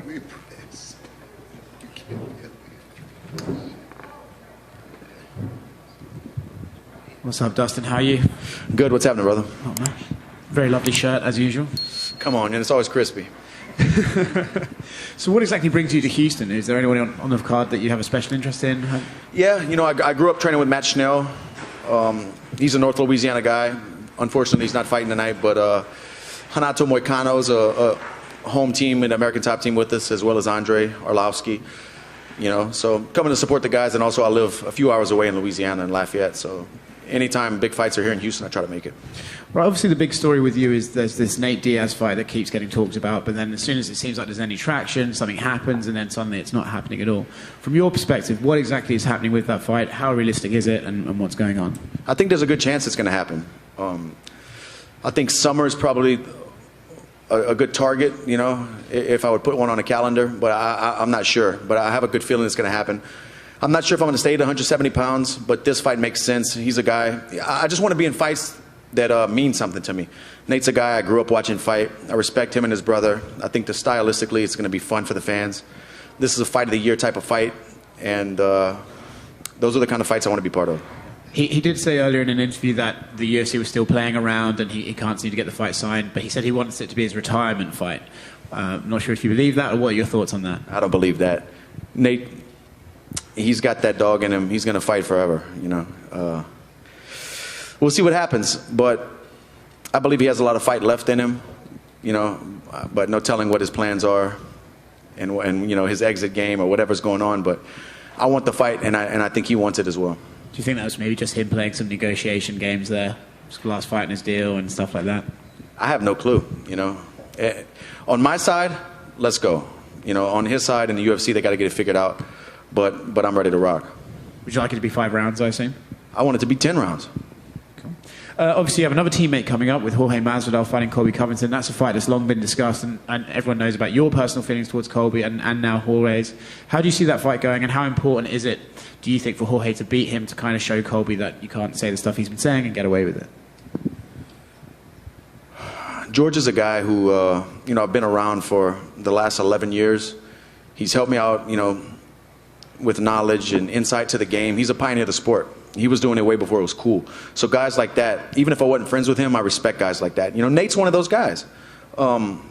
me, please. You can't get me. What's up, Dustin? How are you? Good. What's happening, brother? Oh, man. Very lovely shirt, as usual. Come on, and it's always crispy. So what exactly brings you to Houston? Is there anyone on the card that you have a special interest in? Yeah, you know, I grew up training with Matt Schnell. He's a North Louisiana guy. Unfortunately, he's not fighting tonight, but Renato Moicano's a home team and American top team with us, as well as Andre Arlovsky. You know, so coming to support the guys, and also I live a few hours away in Louisiana in Lafayette, so anytime big fights are here in Houston, I try to make it. Right, obviously the big story with you is there's this Nate Diaz fight that keeps getting talked about, but then as soon as it seems like there's any traction, something happens, and then suddenly it's not happening at all. From your perspective, what exactly is happening with that fight? How realistic is it, and what's going on? I think there's a good chance it's going to happen. I think summer is probably a good target, you know, if I would put one on a calendar, but I'm not sure. But I have a good feeling it's going to happen. I'm not sure if I'm going to stay at 170 pounds, but this fight makes sense. He's a guy. I just want to be in fights that mean something to me. Nate's a guy I grew up watching fight. I respect him and his brother. I think that stylistically it's going to be fun for the fans. This is a fight of the year type of fight, and those are the kind of fights I want to be part of. He did say earlier in an interview that the UFC was still playing around and he can't seem to get the fight signed, but he said he wants it to be his retirement fight. I'm not sure if you believe that, or what are your thoughts on that? I don't believe that. Nate, he's got that dog in him. He's going to fight forever, you know. We'll see what happens, but I believe he has a lot of fight left in him, you know, but no telling what his plans are and you know, his exit game or whatever's going on. But I want the fight, and I think he wants it as well. Do you think that was maybe just him playing some negotiation games there? Just last fight in his deal and stuff like that? I have no clue, you know. On my side, let's go. You know, on his side in the UFC, they got to get it figured out. But I'm ready to rock. Would you like it to be 5 rounds, I assume? I want it to be 10 rounds. Cool. Obviously, you have another teammate coming up with Jorge Masvidal fighting Colby Covington. That's a fight that's long been discussed, and everyone knows about your personal feelings towards Colby and now Jorge's. How do you see that fight going, and how important is it, do you think, for Jorge to beat him to kind of show Colby that you can't say the stuff he's been saying and get away with it? George is a guy who, you know, I've been around for the last 11 years. He's helped me out, you know, with knowledge and insight to the game. He's a pioneer of the sport. He was doing it way before it was cool. So guys like that, even if I wasn't friends with him, I respect guys like that. You know, Nate's one of those guys. I'm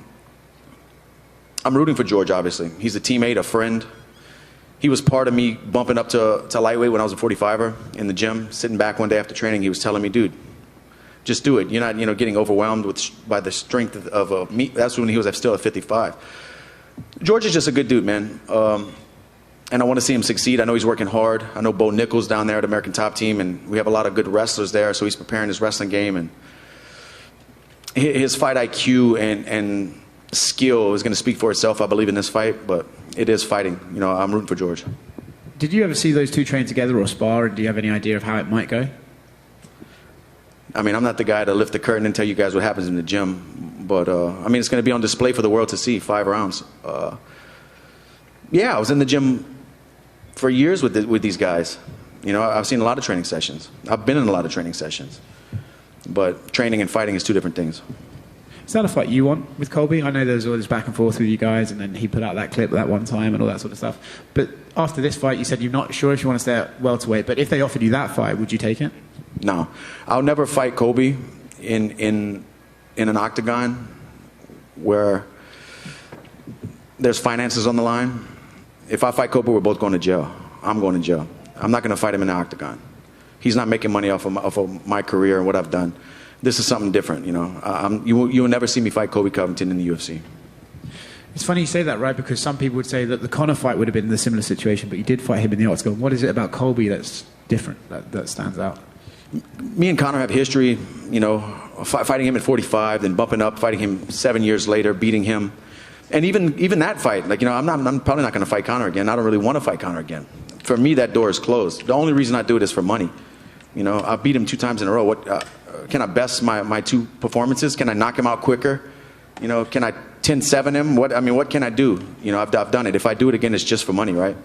rooting for George, obviously. He's a teammate, a friend. He was part of me bumping up to lightweight when I was a 45er in the gym, sitting back one day after training. He was telling me, dude, just do it. You're not, you know, getting overwhelmed by the strength of me. That's when he was still at 55. George is just a good dude, man. And I want to see him succeed. I know he's working hard. I know Bo Nichols down there at American Top Team, and we have a lot of good wrestlers there, so he's preparing his wrestling game. And his fight IQ and skill is going to speak for itself, I believe, in this fight, but it is fighting. You know, I'm rooting for George. Did you ever see those two train together or spar, and do you have any idea of how it might go? I mean, I'm not the guy to lift the curtain and tell you guys what happens in the gym, but, I mean, it's going to be on display for the world to see, 5 rounds. Yeah, I was in the gym for years with these guys. You know, I've seen a lot of training sessions. I've been in a lot of training sessions. But training and fighting is 2 different things. Is that a fight you want with Colby? I know there's all this back and forth with you guys, and then he put out that clip that one time and all that sort of stuff. But after this fight, you said you're not sure if you want to stay at welterweight, but if they offered you that fight, would you take it? No. I'll never fight Colby in an octagon where there's finances on the line. If I fight Colby, we're both going to jail. I'm going to jail. I'm not going to fight him in the octagon. He's not making money off of my career and what I've done. This is something different, you know. You will never see me fight Colby Covington in the UFC. It's funny you say that, right? Because some people would say that the Conor fight would have been in a similar situation, but you did fight him in the octagon. What is it about Colby that's different, that stands out? Me and Conor have history, you know, fighting him at 45, then bumping up, fighting him 7 years later, beating him. And even that fight, like, you know, I'm probably not going to fight Conor again. I don't really want to fight Conor again. For me, that door is closed. The only reason I do it is for money. You know, I beat him 2 times in a row. What can I best my 2 performances? Can I knock him out quicker? You know, can I 10-7 him? What can I do? You know, I've done it. If I do it again, it's just for money, right?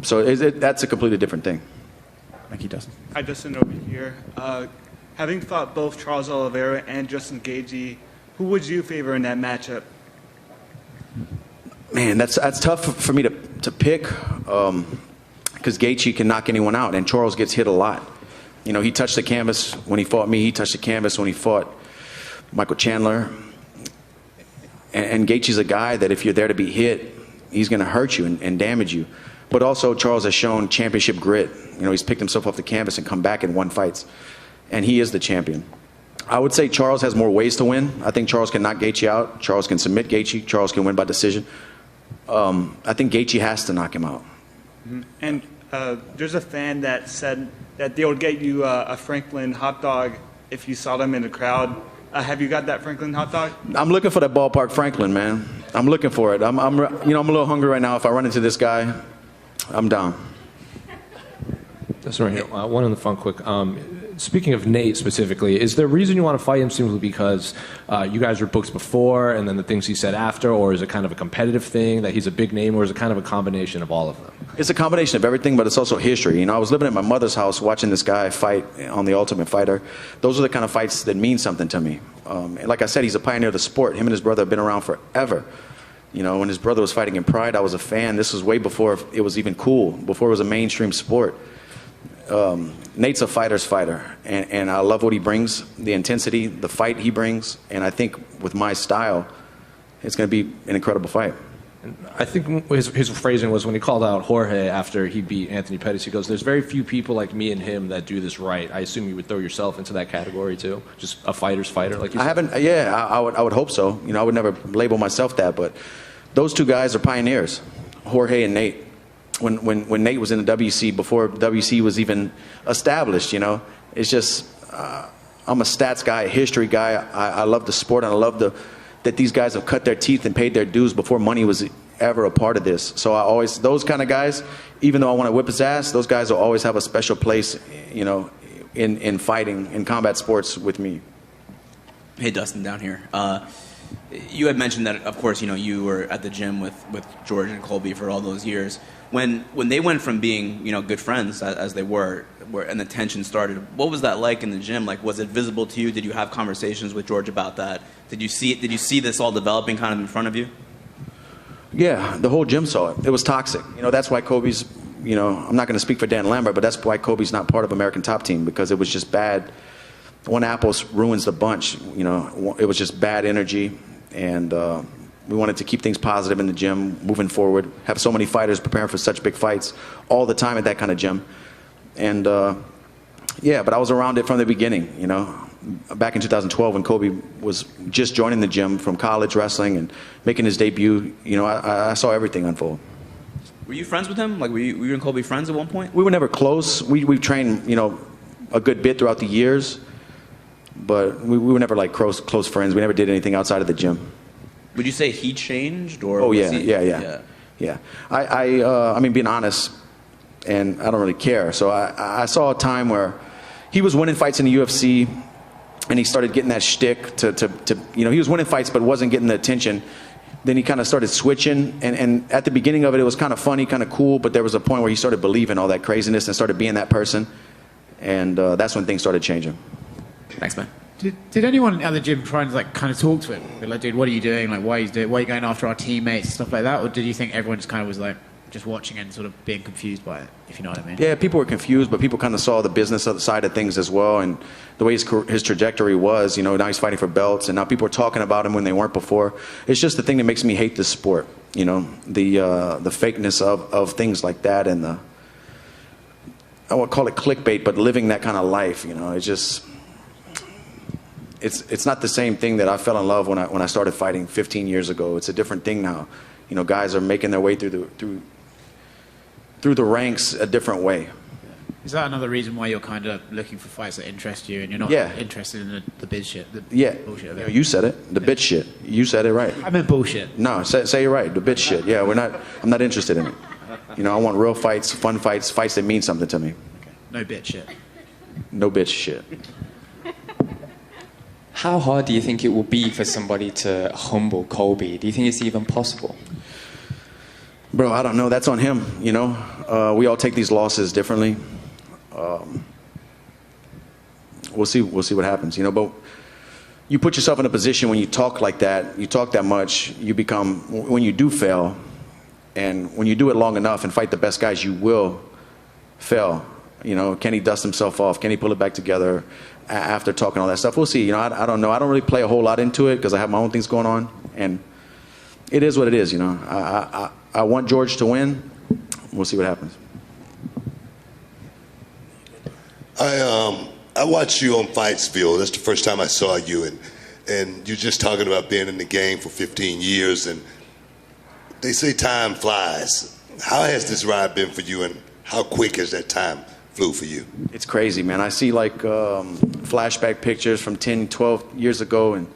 So that's a completely different thing. Thank you, Dustin. Hi, Dustin, over here. Having fought both Charles Oliveira and Justin Gaethje, who would you favor in that matchup? Man, that's tough for me to pick, because Gaethje can knock anyone out, and Charles gets hit a lot. You know, he touched the canvas when he fought me. He touched the canvas when he fought Michael Chandler. And Gaethje's a guy that if you're there to be hit, he's going to hurt you and damage you. But also, Charles has shown championship grit. You know, he's picked himself off the canvas and come back and won fights. And he is the champion. I would say Charles has more ways to win. I think Charles can knock Gaethje out. Charles can submit Gaethje. Charles can win by decision. I think Gaethje has to knock him out. And there's a fan that said that they would get you a Franklin hot dog if you saw them in the crowd. Have you got that Franklin hot dog? I'm looking for that ballpark Franklin, man. I'm looking for it. I'm a little hungry right now. If I run into this guy, I'm down. That's right here. One on the phone quick. Speaking of Nate specifically, is there a reason you want to fight him simply because you guys were booked before and then the things he said after, or is it kind of a competitive thing that he's a big name, or is it kind of a combination of all of them? It's a combination of everything, but it's also history. You know, I was living at my mother's house watching this guy fight on The Ultimate Fighter. Those are the kind of fights that mean something to me. And like I said, he's a pioneer of the sport. Him and his brother have been around forever. You know, when his brother was fighting in Pride, I was a fan. This was way before it was even cool, before it was a mainstream sport. Nate's a fighter's fighter, and I love what he brings, the intensity, the fight he brings, and I think with my style, it's going to be an incredible fight. I think his phrasing was when he called out Jorge after he beat Anthony Pettis, he goes, there's very few people like me and him that do this right. I assume you would throw yourself into that category too? Just a fighter's fighter, like you said? I would hope so. You know, I would never label myself that, but those two guys are pioneers, Jorge and Nate. When Nate was in the WC, before WC was even established, you know, it's just, I'm a stats guy, a history guy. I love the sport, and I love that these guys have cut their teeth and paid their dues before money was ever a part of this. So those kind of guys, even though I want to whip his ass, those guys will always have a special place, you know, in fighting, in combat sports with me. Hey, Dustin, down here. You had mentioned that, of course, you know, you were at the gym with George and Colby for all those years. When they went from being, you know, good friends as they were, and the tension started, what was that like in the gym? Like, was it visible to you? Did you have conversations with George about that? Did you see this all developing kind of in front of you? Yeah, the whole gym saw it. It was toxic. You know, that's why Kobe's, you know, I'm not going to speak for Dan Lambert, but that's why Kobe's not part of American Top Team, because it was just bad. One apple ruins the bunch. You know, it was just bad energy, and we wanted to keep things positive in the gym, moving forward. Have so many fighters preparing for such big fights all the time at that kind of gym. And yeah, but I was around it from the beginning, you know. Back in 2012 when Kobe was just joining the gym from college wrestling and making his debut, you know, I saw everything unfold. Were you friends with him? Like, were you and Kobe friends at one point? We were never close. We trained, you know, a good bit throughout the years, but we were never like close friends. We never did anything outside of the gym. Would you say he changed, or? Oh yeah, yeah. I mean, being honest, and I don't really care. So I saw a time where he was winning fights in the UFC, and he started getting that shtick to you know, he was winning fights but wasn't getting the attention. Then he kind of started switching, and at the beginning of it, it was kind of funny, kind of cool, but there was a point where he started believing all that craziness and started being that person, and that's when things started changing. Thanks, man. Did anyone at the gym try and like kind of talk to him? Be like, dude, what are you doing? Like, why are you going after our teammates, stuff like that? Or did you think everyone just kind of was like just watching and sort of being confused by it, if you know what I mean? Yeah, people were confused, but people kind of saw the business side of things as well, and the way his trajectory was. You know, now he's fighting for belts, and now people are talking about him when they weren't before. It's just the thing that makes me hate this sport. You know, the fakeness of things like that, and I would call it clickbait, but living that kind of life. You know, it's not the same thing that I fell in love when I started fighting 15 years ago. It's a different thing now. You know, guys are making their way through the ranks a different way. Is that another reason why you're kind of looking for fights that interest you, and you're not interested in the biz shit? Bullshit of it? You said it. The bitch shit. You said it right. I meant bullshit. No, say it right. The bitch shit. Yeah, I'm not interested in it. You know, I want real fights, fun fights, fights that mean something to me. Okay. No bitch shit. No bitch shit. How hard do you think it will be for somebody to humble Colby? Do you think it's even possible? Bro, I don't know. That's on him, you know. We all take these losses differently. We'll see what happens, you know. But you put yourself in a position when you talk like that, you talk that much, you become, when you do fail, And when you do it long enough and fight the best guys, you will fail. You know, can he dust himself off? Can he pull it back together after talking all that stuff? We'll see. You know, I don't know. I don't really play a whole lot into it because I have my own things going on. And it is what it is, you know. I want George to win. We'll see what happens. I watched you on Fightsville. That's the first time I saw you, and you're just talking about being in the game for 15 years, and they say time flies. How has this ride been for you, and how quick has that time flew for you? It's crazy, man. I see like flashback pictures from 10, 12 years ago, and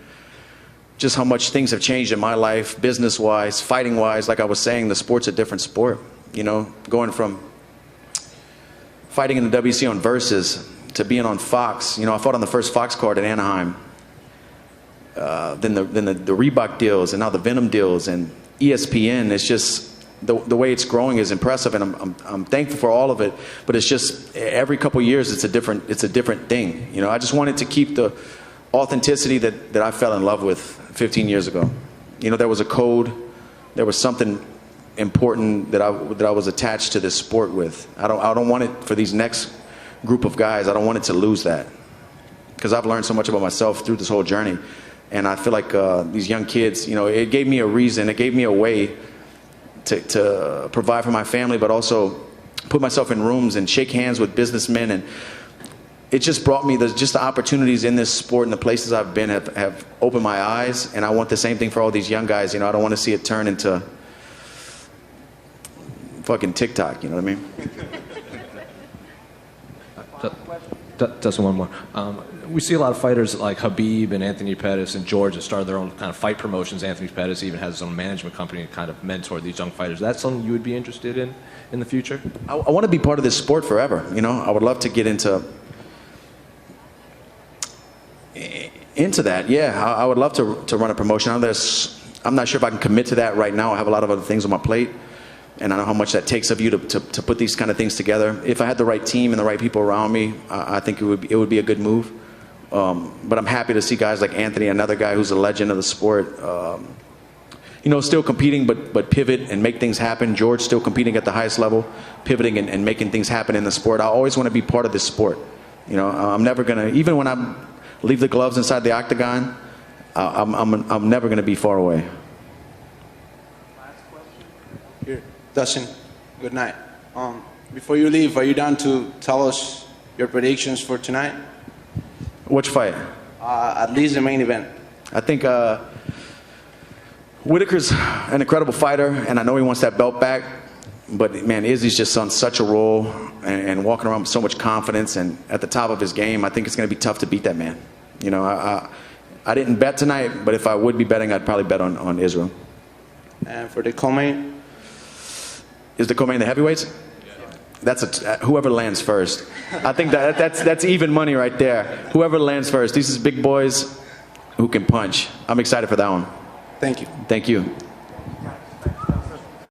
just how much things have changed in my life, business-wise, fighting-wise. Like I was saying, the sport's a different sport. You know, going from fighting in the WC on Versus to being on Fox. You know, I fought on the first Fox card in Anaheim. Then the Reebok deals, and now the Venom deals, and ESPN. It's just the way it's growing is impressive, and I'm thankful for all of it. But it's just every couple of years it's a different thing. You know, I just wanted to keep the authenticity that I fell in love with 15 years ago. You know, there was a code, there was something important that I was attached to this sport with. I don't want it for these next group of guys. I don't want it to lose that, because I've learned so much about myself through this whole journey. And I feel like these young kids, you know, it gave me a reason, it gave me a way to provide for my family, but also put myself in rooms and shake hands with businessmen. And it just brought me the opportunities in this sport, and the places I've been have opened my eyes. And I want the same thing for all these young guys. You know, I don't want to see it turn into fucking TikTok, you know what I mean? Dustin, one more. We see a lot of fighters like Khabib and Anthony Pettis and George that started their own kind of fight promotions. Anthony Pettis even has his own management company and kind of mentor these young fighters. Is that something you would be interested in the future? I want to be part of this sport forever. You know, I would love to get into that. Yeah, I would love to run a promotion. I'm not sure if I can commit to that right now. I have a lot of other things on my plate, and I know how much that takes of you to put these kind of things together. If I had the right team and the right people around me, I think it would be a good move. But I'm happy to see guys like Anthony, another guy who's a legend of the sport, you know, still competing, but pivot and make things happen. George still competing at the highest level, pivoting and making things happen in the sport. I always want to be part of this sport. You know, I'm never gonna, even when I leave the gloves inside the octagon, I'm never gonna be far away. Here, Dustin, good night. Before you leave, are you down to tell us your predictions for tonight? Which fight? At least the main event. I think Whitaker's an incredible fighter, and I know he wants that belt back. But man, Izzy's just on such a roll and walking around with so much confidence and at the top of his game. I think it's going to be tough to beat that man. You know, I didn't bet tonight, but if I would be betting, I'd probably bet on Israel. And for the co-main? Is the co-main the heavyweights? That's whoever lands first. I think that's even money right there. Whoever lands first. These are big boys who can punch. I'm excited for that one. Thank you. Thank you.